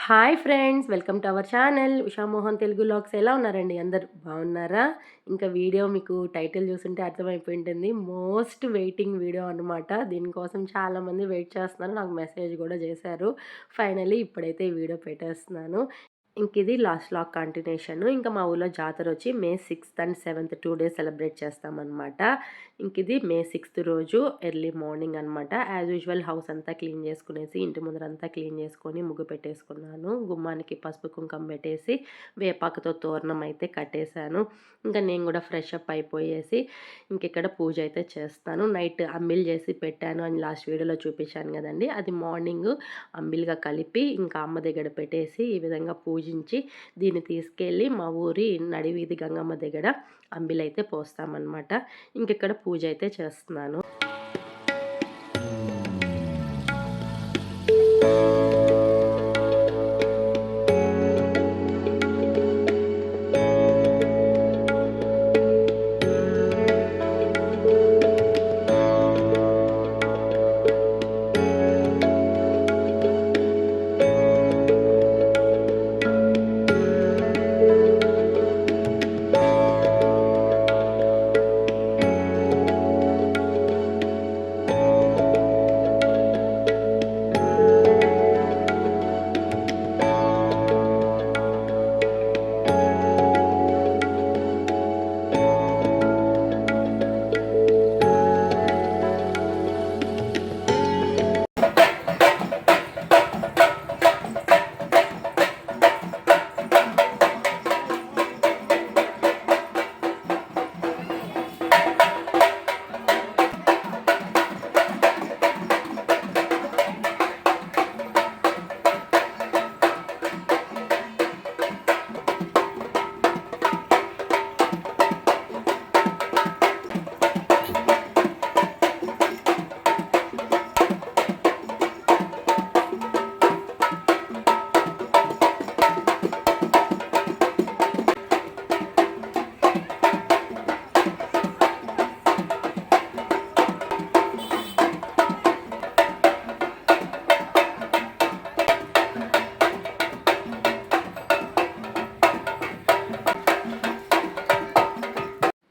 Hi friends, welcome to our channel Ushamohan Telugu vlogs. ఎలా ఉన్నారండి? అందరు బాగున్నారా? ఇంకా వీడియో మీకు టైటిల్ చూస్తుంటే అర్థమైపోయి ఉంటుంది. మోస్ట్ వెయిటింగ్ వీడియో అనమాట. దీనికోసం చాలామంది వెయిట్ చేస్తున్నారు. నాకు మెసేజ్ కూడా చేశారు. ఫైనలీ ఇప్పుడైతే ఈ వీడియో పెట్టేస్తున్నాను. ఇది లాస్ట్ వ్లాగ్ కంటిన్యూషన్. ఇంకా మా ఊళ్ళో జాతర వచ్చి మే 6th and 7th 2 days celebrate చేస్తామన్నమాట. ఇది మే 6th రోజు ఎర్లీ మార్నింగ్ అనమాట. యాజ్ యూజువల్ హౌస్ అంతా క్లీన్ చేసుకునేసి ఇంటి ముందరంతా క్లీన్ చేసుకొని ముగ్గు పెట్టేసుకున్నాను. గుమ్మానికి పసుపు కుంకం పెట్టేసి వేపాకుతో తోరణం అయితే కట్టేశాను. ఇంకా నేను కూడా ఫ్రెష్ అప్ అయిపోయేసి ఇక్కడ పూజ అయితే చేస్తాను. నైట్ అంబిల్ చేసి పెట్టాను అని లాస్ట్ వీడియోలో చూపించాను కదండి. అది మార్నింగ్ అంబిల్గా కలిపి ఇంకా అమ్మ దగ్గర పెట్టేసి ఈ విధంగా పూజించి దీన్ని తీసుకెళ్ళి మా ఊరి నడివీధి గంగమ్మ దగ్గర అంబిలైతే పోస్తామన్నమాట. ఇక్కడ పూజ అయితే చేస్తున్నాను.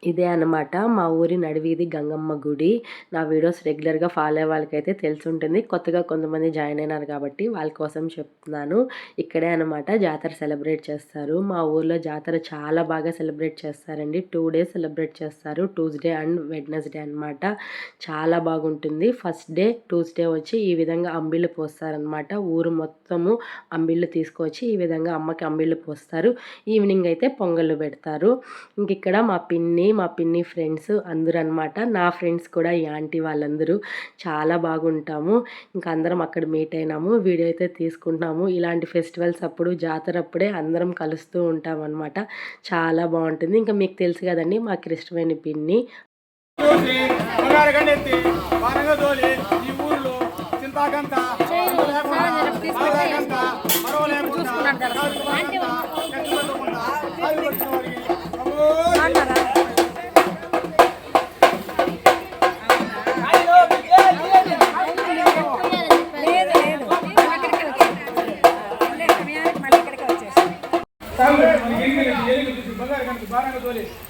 ఇదే అనమాట మా ఊరి నడివీధి గంగమ్మ గుడి. నా వీడియోస్ రెగ్యులర్గా ఫాలో అయ్యే వాళ్ళకైతే తెలిసి ఉంటుంది. కొత్తగా కొంతమంది జాయిన్ అయినారు కాబట్టి వాళ్ళ కోసం చెప్తున్నాను. ఇక్కడే అనమాట జాతర సెలబ్రేట్ చేస్తారు. మా ఊర్లో జాతర చాలా బాగా సెలబ్రేట్ చేస్తారండి. 2 days సెలబ్రేట్ చేస్తారు. ట్యూస్డే అండ్ వెడ్నెస్డే అనమాట. చాలా బాగుంటుంది. ఫస్ట్ డే ట్యూస్డే వచ్చి ఈ విధంగా అంబిళ్ళు పోస్తారనమాట. ఊరు మొత్తము అంబిళ్ళు తీసుకొచ్చి ఈ విధంగా అమ్మకి అంబిళ్ళు పోస్తారు. ఈవినింగ్ అయితే పొంగళ్ళు పెడతారు. ఇక్కడ మా పిన్ని ఫ్రెండ్స్ అందరూ అనమాట. నా ఫ్రెండ్స్ కూడా ఈ ఆంటీ వాళ్ళందరూ చాలా బాగుంటాము. ఇంకా అందరం అక్కడ మీట్ అయినాము. వీడియో అయితే తీసుకుంటున్నాము. ఇలాంటి ఫెస్టివల్స్ అప్పుడు జాతర అప్పుడే అందరం కలుస్తూ ఉంటాం అనమాట. చాలా బాగుంటుంది. ఇంకా మీకు తెలుసు కదండి మాకు ఇష్టమైన పిన్ని.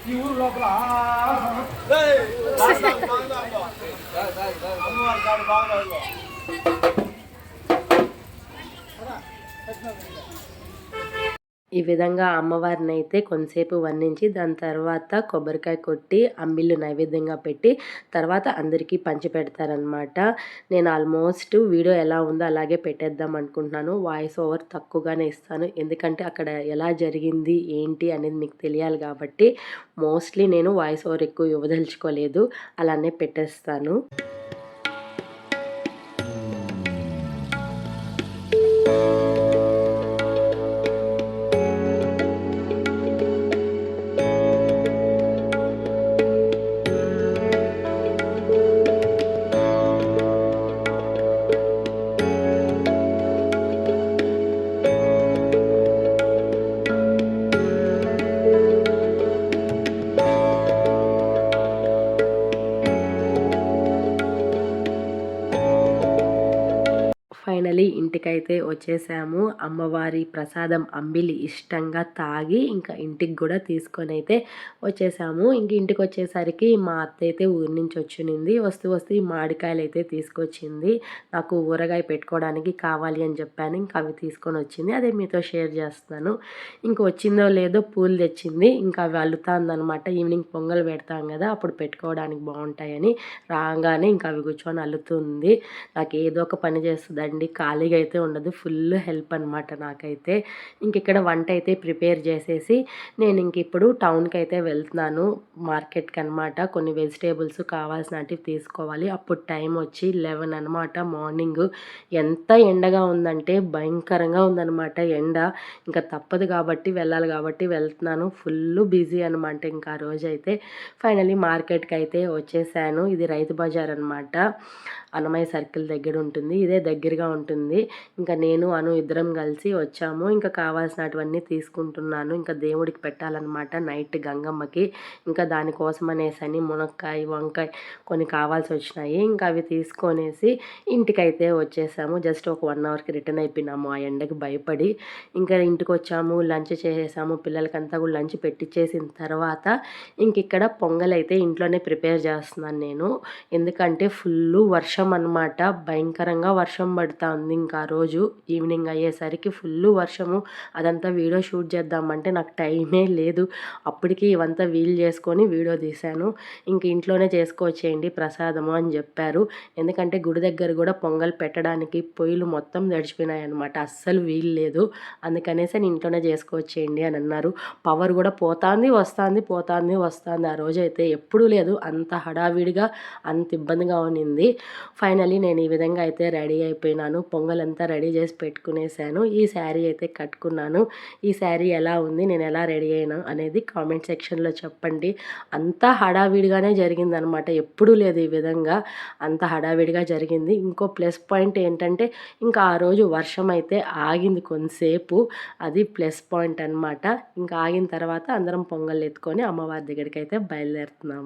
ఈ ఊరు లోపల ఈ విధంగా అమ్మవారిని అయితే కొంతసేపు వర్ణించి దాని తర్వాత కొబ్బరికాయ కొట్టి అంబిళ్ళు నైవేద్యంగా పెట్టి తర్వాత అందరికీ పంచి పెడతారనమాట. నేను ఆల్మోస్ట్ వీడియో ఎలా ఉందో అలాగే పెట్టేద్దాం అనుకుంటున్నాను. వాయిస్ ఓవర్ తక్కువగానే ఇస్తాను. ఎందుకంటే అక్కడ ఎలా జరిగింది ఏంటి అనేది మీకు తెలియాలి కాబట్టి మోస్ట్లీ నేను వాయిస్ ఓవర్ ఎక్కువ ఇవ్వదలుచుకోలేదు. అలానే పెట్టేస్తాను. ఇంటికైతే వచ్చేసాము. అమ్మవారి ప్రసాదం అంబిలి ఇష్టంగా తాగి ఇంకా ఇంటికి కూడా తీసుకొని అయితే వచ్చేసాము. ఇంక ఇంటికి వచ్చేసరికి మా అత్త అయితే ఊరి నుంచి వచ్చినింది. వస్తూ వస్తూ ఈ మామిడికాయలు అయితే తీసుకొచ్చింది. నాకు ఊరగాయ పెట్టుకోవడానికి కావాలి అని చెప్పాను. ఇంకా అవి తీసుకొని వచ్చింది. అదే మీతో షేర్ చేస్తున్నాను. ఇంక వచ్చిందో లేదో పూలు తెచ్చింది. ఇంకా అవి అల్లుతాందనమాట. ఈవినింగ్ పొంగల్ పెడతాం కదా, అప్పుడు పెట్టుకోవడానికి బాగుంటాయని రాగానే ఇంకా అవి కూర్చొని అల్లుతుంది. నాకు ఏదో ఒక పని చేస్తుందండి, ఖాళీగా అయితే ఉండదు. ఫుల్ హెల్ప్ అనమాట నాకైతే. ఇంక ఇక్కడ వంట అయితే ప్రిపేర్ చేసేసి నేను ఇంక ఇప్పుడు టౌన్కి అయితే వెళ్తున్నాను, మార్కెట్కి అనమాట. కొన్ని వెజిటేబుల్స్ కావాల్సినవి తీసుకోవాలి. అప్పుడు టైం వచ్చి 11 అనమాట మార్నింగ్. ఎంత ఎండగా ఉందంటే భయంకరంగా ఉందన్నమాట ఎండ. ఇంకా తప్పదు కాబట్టి వెళ్ళాలి కాబట్టి వెళ్తున్నాను. ఫుల్ బిజీ అనమాట ఇంకా ఆ రోజైతే. ఫైనలీ మార్కెట్కి అయితే వచ్చేసాను. ఇది రైతు బజార్ అనమాట, అన్నమయ్య సర్కిల్ దగ్గర ఉంటుంది. ఇదే దగ్గరగా ఉంటుంది. ఇంకా నేను అను ఇద్దరం కలిసి వచ్చాము. ఇంకా కావాల్సినటువన్నీ తీసుకుంటున్నాను. ఇంకా దేవుడికి పెట్టాలన్నమాట నైట్ గంగమ్మకి. ఇంకా దానికోసం అనేసని మునక్కాయ, వంకాయ కొన్ని కావాల్సి వచ్చినాయి. ఇంకా అవి తీసుకొనేసి ఇంటికైతే వచ్చేసాము. జస్ట్ ఒక 1 అవర్కి రిటర్న్ అయిపోయినాము ఆ ఎండకి భయపడి. ఇంకా ఇంటికి వచ్చాము, లంచ్ చేసేసాము. పిల్లలకంతా కూడా లంచ్ పెట్టించేసిన తర్వాత ఇంక ఇక్కడ పొంగల్ అయితే ఇంట్లోనే ప్రిపేర్ చేస్తున్నాను నేను. ఎందుకంటే ఫుల్ వర్షం అనమాట, భయంకరంగా వర్షం పడుతుంది. ఇంకా ఆ రోజు ఈవినింగ్ అయ్యేసరికి ఫుల్ వర్షము. అదంతా వీడియో షూట్ చేద్దామంటే నాకు టైమే లేదు. అప్పటికి ఇవంతా వీలు చేసుకొని వీడియో తీశాను. ఇంక ఇంట్లోనే చేసుకోవచ్చేయండి ప్రసాదము అని చెప్పారు. ఎందుకంటే గుడి దగ్గర కూడా పొంగల్ పెట్టడానికి పొయ్యిలు మొత్తం తడిచిపోయినాయి అనమాట, అస్సలు వీలు లేదు. అందుకనేసి నేను ఇంట్లోనే చేసుకోవచ్చేయండి అని అన్నారు. పవర్ కూడా పోతుంది వస్తుంది, పోతుంది వస్తుంది. ఆ రోజు అయితే ఎప్పుడూ లేదు, అంత హడావిడిగా అంత ఇబ్బందిగా ఉన్నింది. ఫైనలీ నేను ఈ విధంగా అయితే రెడీ అయిపోయినాను. పొంగల్ అంతా రెడీ చేసి పెట్టుకునేసాను. ఈ శారీ అయితే కట్టుకున్నాను. ఈ శారీ ఎలా ఉంది, నేను ఎలా రెడీ అయినా అనేది కామెంట్ సెక్షన్లో చెప్పండి. అంతా హడావిడిగానే జరిగిందనమాట, ఎప్పుడూ లేదు ఈ విధంగా. అంత హడావిడిగా జరిగింది. ఇంకో ప్లస్ పాయింట్ ఏంటంటే ఇంకా ఆ రోజు వర్షం అయితే ఆగింది కొంతసేపు, అది ప్లస్ పాయింట్ అనమాట. ఇంకా ఆగిన తర్వాత అందరం పొంగల్ ఎత్తుకొని అమ్మవారి దగ్గరికి అయితే బయలుదేరుతున్నాము.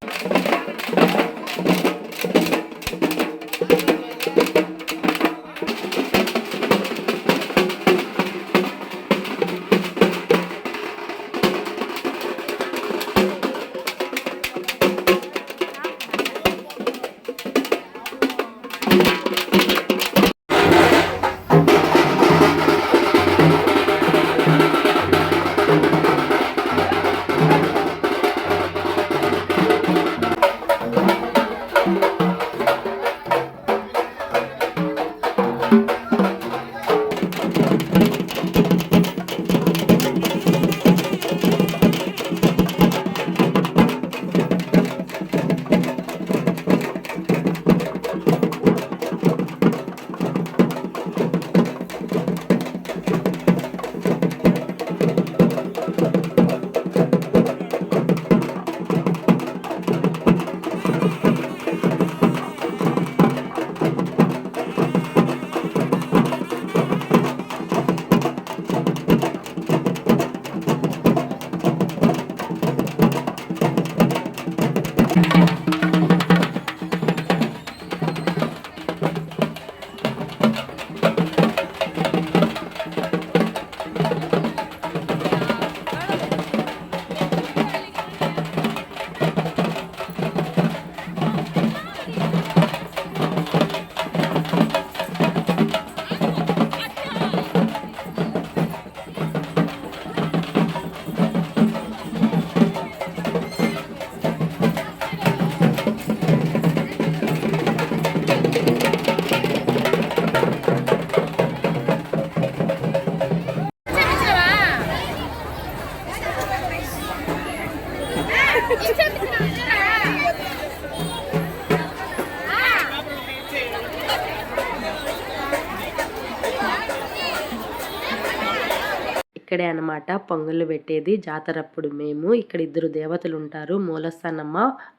ఇక్కడే అనమాట పొంగళ్ళు పెట్టేది జాతరప్పుడు. మేము ఇక్కడ ఇద్దరు దేవతలు ఉంటారు, మూలస్థానమ్మ,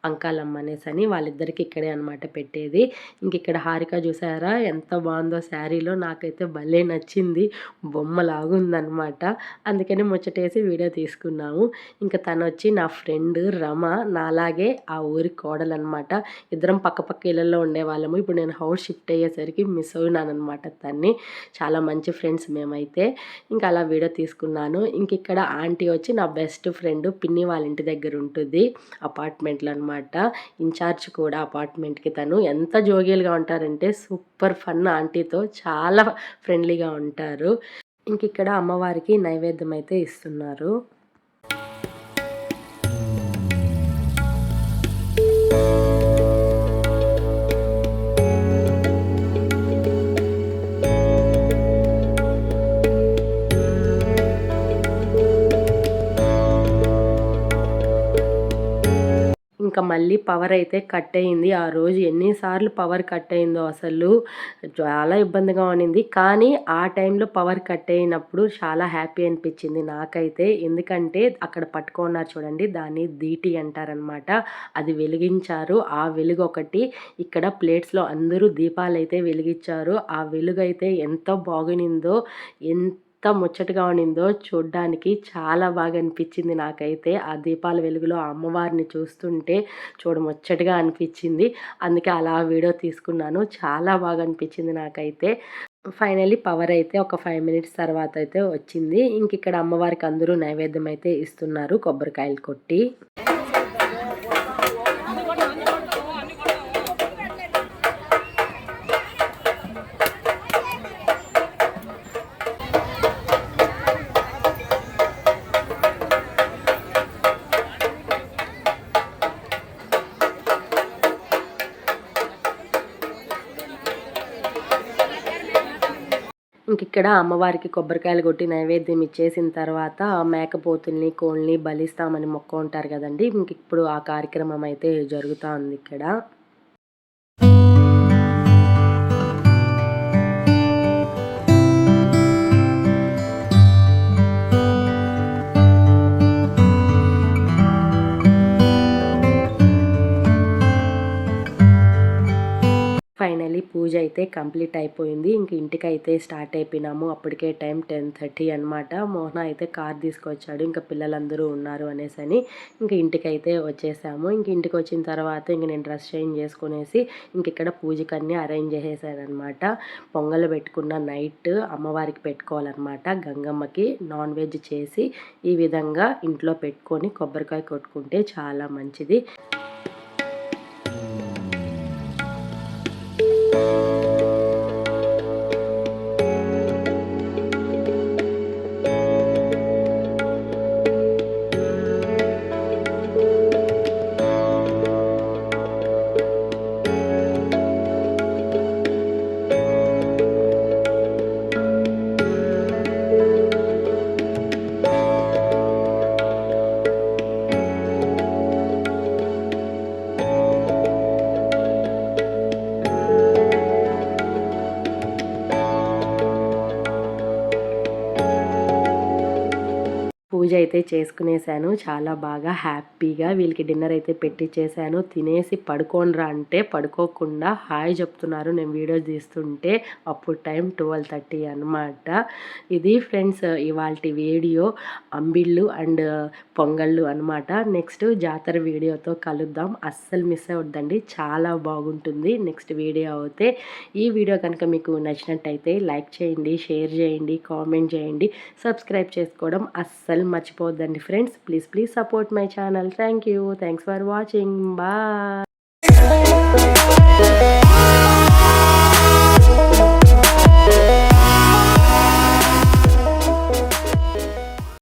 అంకాలమ్మ అనేసని. వాళ్ళిద్దరికి ఇక్కడే అనమాట పెట్టేది. ఇంక ఇక్కడ హారిక చూసారా ఎంత బాగుందో శారీలో, నాకైతే భలే నచ్చింది, బొమ్మలాగుందనమాట. అందుకని ముచ్చటేసి వీడియో తీసుకున్నాము. ఇంకా తను వచ్చి నా ఫ్రెండ్ రమ, నాలాగే ఆ ఊరి కోడలనమాట. ఇద్దరం పక్క పక్క ఇళ్ళల్లో ఉండేవాళ్ళము. ఇప్పుడు నేను హౌస్ షిఫ్ట్ అయ్యేసరికి మిస్ అవునాను అనమాట తన్ని. చాలా మంచి ఫ్రెండ్స్ మేమైతే. ఇంకా అలా వీడియో తీసుకున్నాను. ఇంక ఇక్కడ ఆంటీ వచ్చి నా బెస్ట్ ఫ్రెండ్, పిన్ని వాళ్ళ ఇంటి దగ్గర ఉంటుంది అపార్ట్మెంట్లో అనమాట. ఇన్ఛార్జ్ కూడా అపార్ట్మెంట్కి. తను ఎంత జోగియల్గా ఉంటారంటే సూపర్ ఫన్. ఆంటీతో చాలా ఫ్రెండ్లీగా ఉంటారు. ఇంక ఇక్కడ అమ్మవారికి నైవేద్యం అయితే ఇస్తున్నారు. ఇంకా మళ్ళీ పవర్ అయితే కట్ అయింది. ఆ రోజు ఎన్నిసార్లు పవర్ కట్ అయిందో అసలు చాలా ఇబ్బందిగా ఉండింది. కానీ ఆ టైంలో పవర్ కట్ అయినప్పుడు చాలా హ్యాపీ అనిపించింది నాకైతే. ఎందుకంటే అక్కడ పట్టుకున్నారు చూడండి, దాన్ని దీటి అంటారనమాట. అది వెలిగించారు. ఆ వెలుగు ఒకటి ఇక్కడ ప్లేట్స్లో అందరూ దీపాలు అయితే వెలిగించారు. ఆ వెలుగు అయితే ఎంత బాగునిందో, ఎంత ముచ్చటగా ఉండిందో చూడ్డానికి. చాలా బాగా అనిపించింది నాకైతే. ఆ దీపాల వెలుగులో ఆ అమ్మవారిని చూస్తుంటే చూడముచ్చటగా అనిపించింది. అందుకే అలా వీడియో తీసుకున్నాను. చాలా బాగా అనిపించింది నాకైతే. ఫైనల్లీ పవర్ అయితే ఒక 5 మినిట్స్ తర్వాత అయితే వచ్చింది. ఇంక ఇక్కడ అమ్మవారికి అందరూ నైవేద్యం అయితే ఇస్తున్నారు, కొబ్బరికాయలు కొట్టి. ఇంక ఇక్కడ అమ్మవారికి కొబ్బరికాయలు కొట్టి నైవేద్యం ఇచ్చేసిన తర్వాత మేకపోతుల్ని, కోళ్ళని బలిస్తామని మొక్క ఉంటారు కదండి. ఇంక ఇప్పుడు ఆ కార్యక్రమం అయితే జరుగుతూ ఉంది ఇక్కడ. ఫైనలీ పూజ అయితే కంప్లీట్ అయిపోయింది. ఇంక ఇంటికైతే స్టార్ట్ అయిపోయినాము. అప్పటికే టైం 10:30 అనమాట. మోహన అయితే కార్ తీసుకొచ్చాడు, ఇంకా పిల్లలందరూ ఉన్నారు అనేసని. ఇంక ఇంటికైతే వచ్చేసాము. ఇంక ఇంటికి వచ్చిన తర్వాత ఇంక నేను డ్రెస్ చేంజ్ చేసుకునేసి ఇంక ఇక్కడ పూజకన్నీ అరేంజ్ చేసేసానమాట. పొంగల్ పెట్టుకున్న నైట్ అమ్మవారికి పెట్టుకోవాలన్నమాట. గంగమ్మకి నాన్ వెజ్ చేసి ఈ విధంగా ఇంట్లో పెట్టుకొని కొబ్బరికాయ కొట్టుకుంటే చాలా మంచిది. పూజ అయితే చేసుకునేసాను. చాలా బాగా హ్యాపీగా వీళ్ళకి డిన్నర్ అయితే పెట్టించేసాను. తినేసి పడుకోనరా అంటే పడుకోకుండా హాయ్ చెప్తున్నారు నేను వీడియో తీస్తుంటే. అప్పుడు టైం 12:30 అనమాట. ఇది ఫ్రెండ్స్ ఇవాల్టి వీడియో. అంబిళ్ళు అండ్ పొంగళ్ళు అనమాట. నెక్స్ట్ జాతర వీడియోతో కలుద్దాం. అస్సలు మిస్ అవ్వద్దండి, చాలా బాగుంటుంది నెక్స్ట్ వీడియో అయితే. ఈ వీడియో కనుక మీకు నచ్చినట్టయితే లైక్ చేయండి, షేర్ చేయండి, కామెంట్ చేయండి, సబ్స్క్రైబ్ చేసుకోవడం అస్సలు మర్చిపోవద్దండి friends. Please support my channel. Thank you. Thanks for watching. Bye.